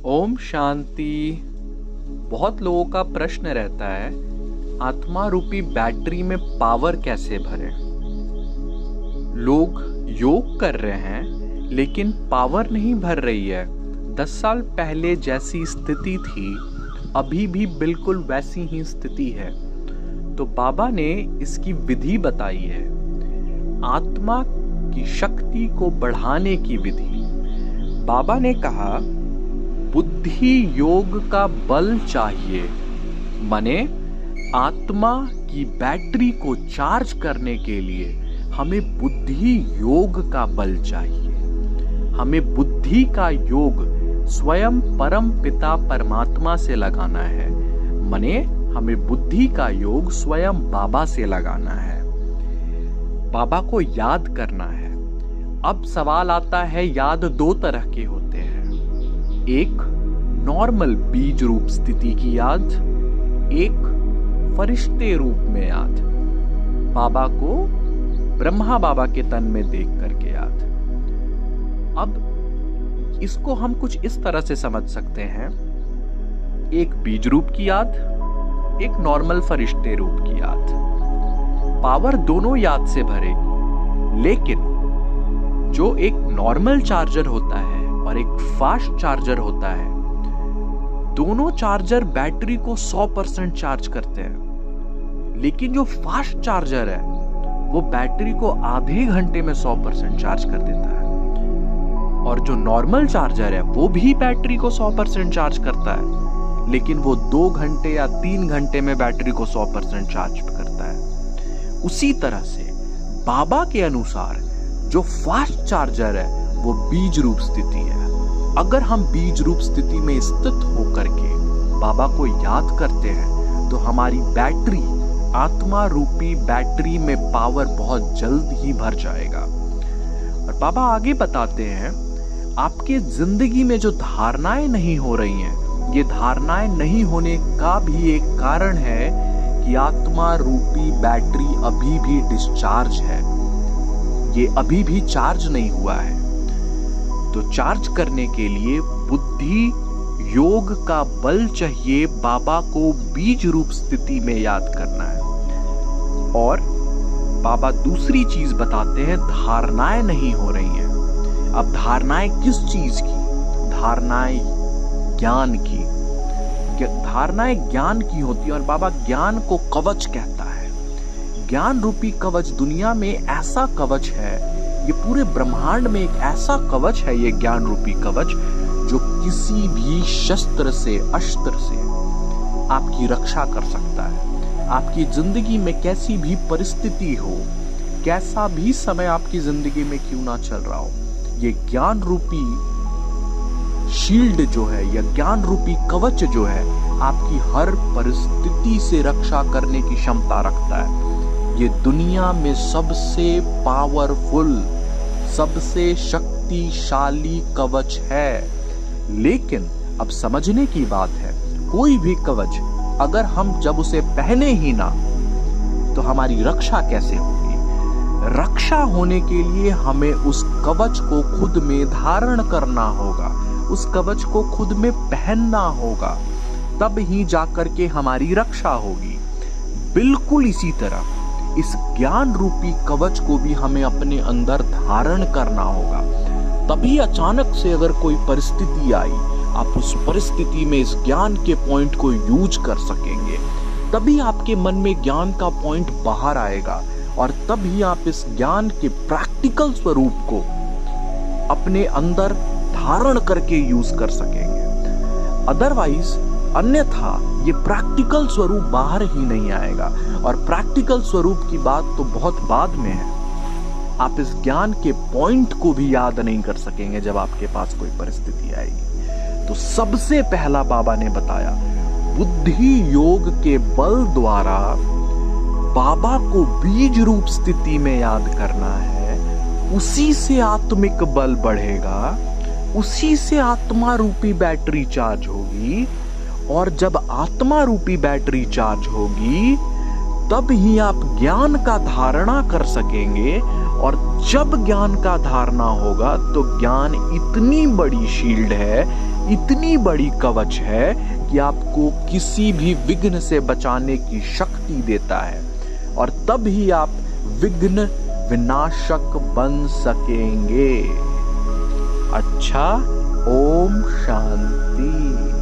ओम शांति। बहुत लोगों का प्रश्न रहता है, आत्मा रूपी बैटरी में पावर कैसे भरें। लोग योग कर रहे हैं लेकिन पावर नहीं भर रही है। 10 साल पहले जैसी स्थिति थी अभी भी बिल्कुल वैसी ही स्थिति है। तो बाबा ने इसकी विधि बताई है, आत्मा की शक्ति को बढ़ाने की विधि। बाबा ने कहा, बुद्धि योग का बल चाहिए। माने आत्मा की बैटरी को चार्ज करने के लिए हमें बुद्धि योग का बल चाहिए। हमें बुद्धि का योग स्वयं परम पिता परमात्मा से लगाना है। माने हमें बुद्धि का योग स्वयं बाबा से लगाना है, बाबा को याद करना है। अब सवाल आता है, याद दो तरह के होते हैं। एक नॉर्मल बीज रूप स्थिति की याद, एक फरिश्ते रूप में याद, बाबा को ब्रह्मा बाबा के तन में देख करके याद। अब इसको हम कुछ इस तरह से समझ सकते हैं, एक बीज रूप की याद, एक नॉर्मल फरिश्ते रूप की याद। पावर दोनों याद से भरेगी, लेकिन जो एक नॉर्मल चार्जर होता है और एक फास्ट चार्जर होता है, दोनों चार्जर बैटरी को 100% चार्ज करते हैं। लेकिन जो फास्ट चार्जर है वो बैटरी को आधे घंटे में 100% चार्ज कर देता है, और जो नॉर्मल चार्जर है वो भी बैटरी को 100% चार्ज करता है, लेकिन वो 2 घंटे या 3 घंटे में बैटरी को 100% चार्ज करता है। उसी तरह से बाबा के अनुसार जो फास्ट चार्जर है वो बीज रूप स्थिति है। अगर हम बीज रूप स्थिति में स्थित होकर के बाबा को याद करते हैं तो हमारी बैटरी, आत्मा रूपी बैटरी में पावर बहुत जल्द ही भर जाएगा। और बाबा आगे बताते हैं, आपके जिंदगी में जो धारणाएं नहीं हो रही हैं, ये धारणाएं नहीं होने का भी एक कारण है कि आत्मा रूपी बैटरी अभी भी डिस्चार्ज है, ये अभी भी चार्ज नहीं हुआ है। तो चार्ज करने के लिए बुद्धि योग का बल चाहिए। बाबा को बीज रूप स्थिति में याद करना है। और बाबा दूसरी चीज बताते हैं, धारणाएं नहीं हो रही हैं। अब धारणाएं किस चीज की? धारणाएं ज्ञान की। धारणाएं ज्ञान की होती है, और बाबा ज्ञान को कवच कहता है। ज्ञान रूपी कवच दुनिया में ऐसा कवच है, ये पूरे ब्रह्मांड में एक ऐसा कवच है, ये ज्ञान रूपी कवच, जो किसी भी शस्त्र से, अस्त्र से आपकी रक्षा कर सकता है। आपकी जिंदगी में कैसी भी परिस्थिति हो, कैसा भी समय आपकी जिंदगी में क्यों ना चल रहा हो, ये ज्ञान रूपी शील्ड जो है, या ज्ञान रूपी कवच जो है, आपकी हर परिस्थिति से रक्षा करने की क्षमता रखता है। ये दुनिया में सबसे पावरफुल, सबसे शक्तिशाली कवच है। लेकिन अब समझने की बात है, कोई भी कवच अगर हम जब उसे पहने ही ना, तो हमारी रक्षा कैसे होगी? रक्षा होने के लिए हमें उस कवच को खुद में धारण करना होगा, उस कवच को खुद में पहनना होगा, तब ही जाकर के हमारी रक्षा होगी। बिल्कुल इसी तरह इस ज्ञान रूपी कवच को भी हमें अपने अंदर धारण करना होगा। तभी अचानक से अगर कोई परिस्थिति आई, आप उस परिस्थिति में इस ज्ञान के पॉइंट को यूज कर सकेंगे। तभी आपके मन में ज्ञान का पॉइंट बाहर आएगा, और तभी आप इस ज्ञान के प्रैक्टिकल स्वरूप को अपने अंदर धारण करके यूज कर सकेंगे। अदरवाइज, अन्यथा ये प्रैक्टिकल स्वरूप बाहर ही नहीं आएगा। और प्रैक्टिकल स्वरूप की बात तो बहुत बाद में है। आप इस ज्ञान के पॉइंट को भी याद नहीं कर सकेंगे जब आपके पास कोई परिस्थिति आएगी। तो सबसे पहला बाबा ने बताया, बुद्धि योग के बल द्वारा बाबा को बीज रूप स्थिति में याद करना है। उसी से आत्मिक बल बढ़ेगा, उसी से आत्मा रूपी बैटरी चार्ज होगी, और जब आत्मा रूपी बैटरी चार्ज होगी तब ही आप ज्ञान का धारणा कर सकेंगे, और जब ज्ञान का धारणा होगा तो ज्ञान इतनी बड़ी शील्ड है, इतनी बड़ी कवच है कि आपको किसी भी विघ्न से बचाने की शक्ति देता है, और तब ही आप विघ्न विनाशक बन सकेंगे। अच्छा, ओम शांति।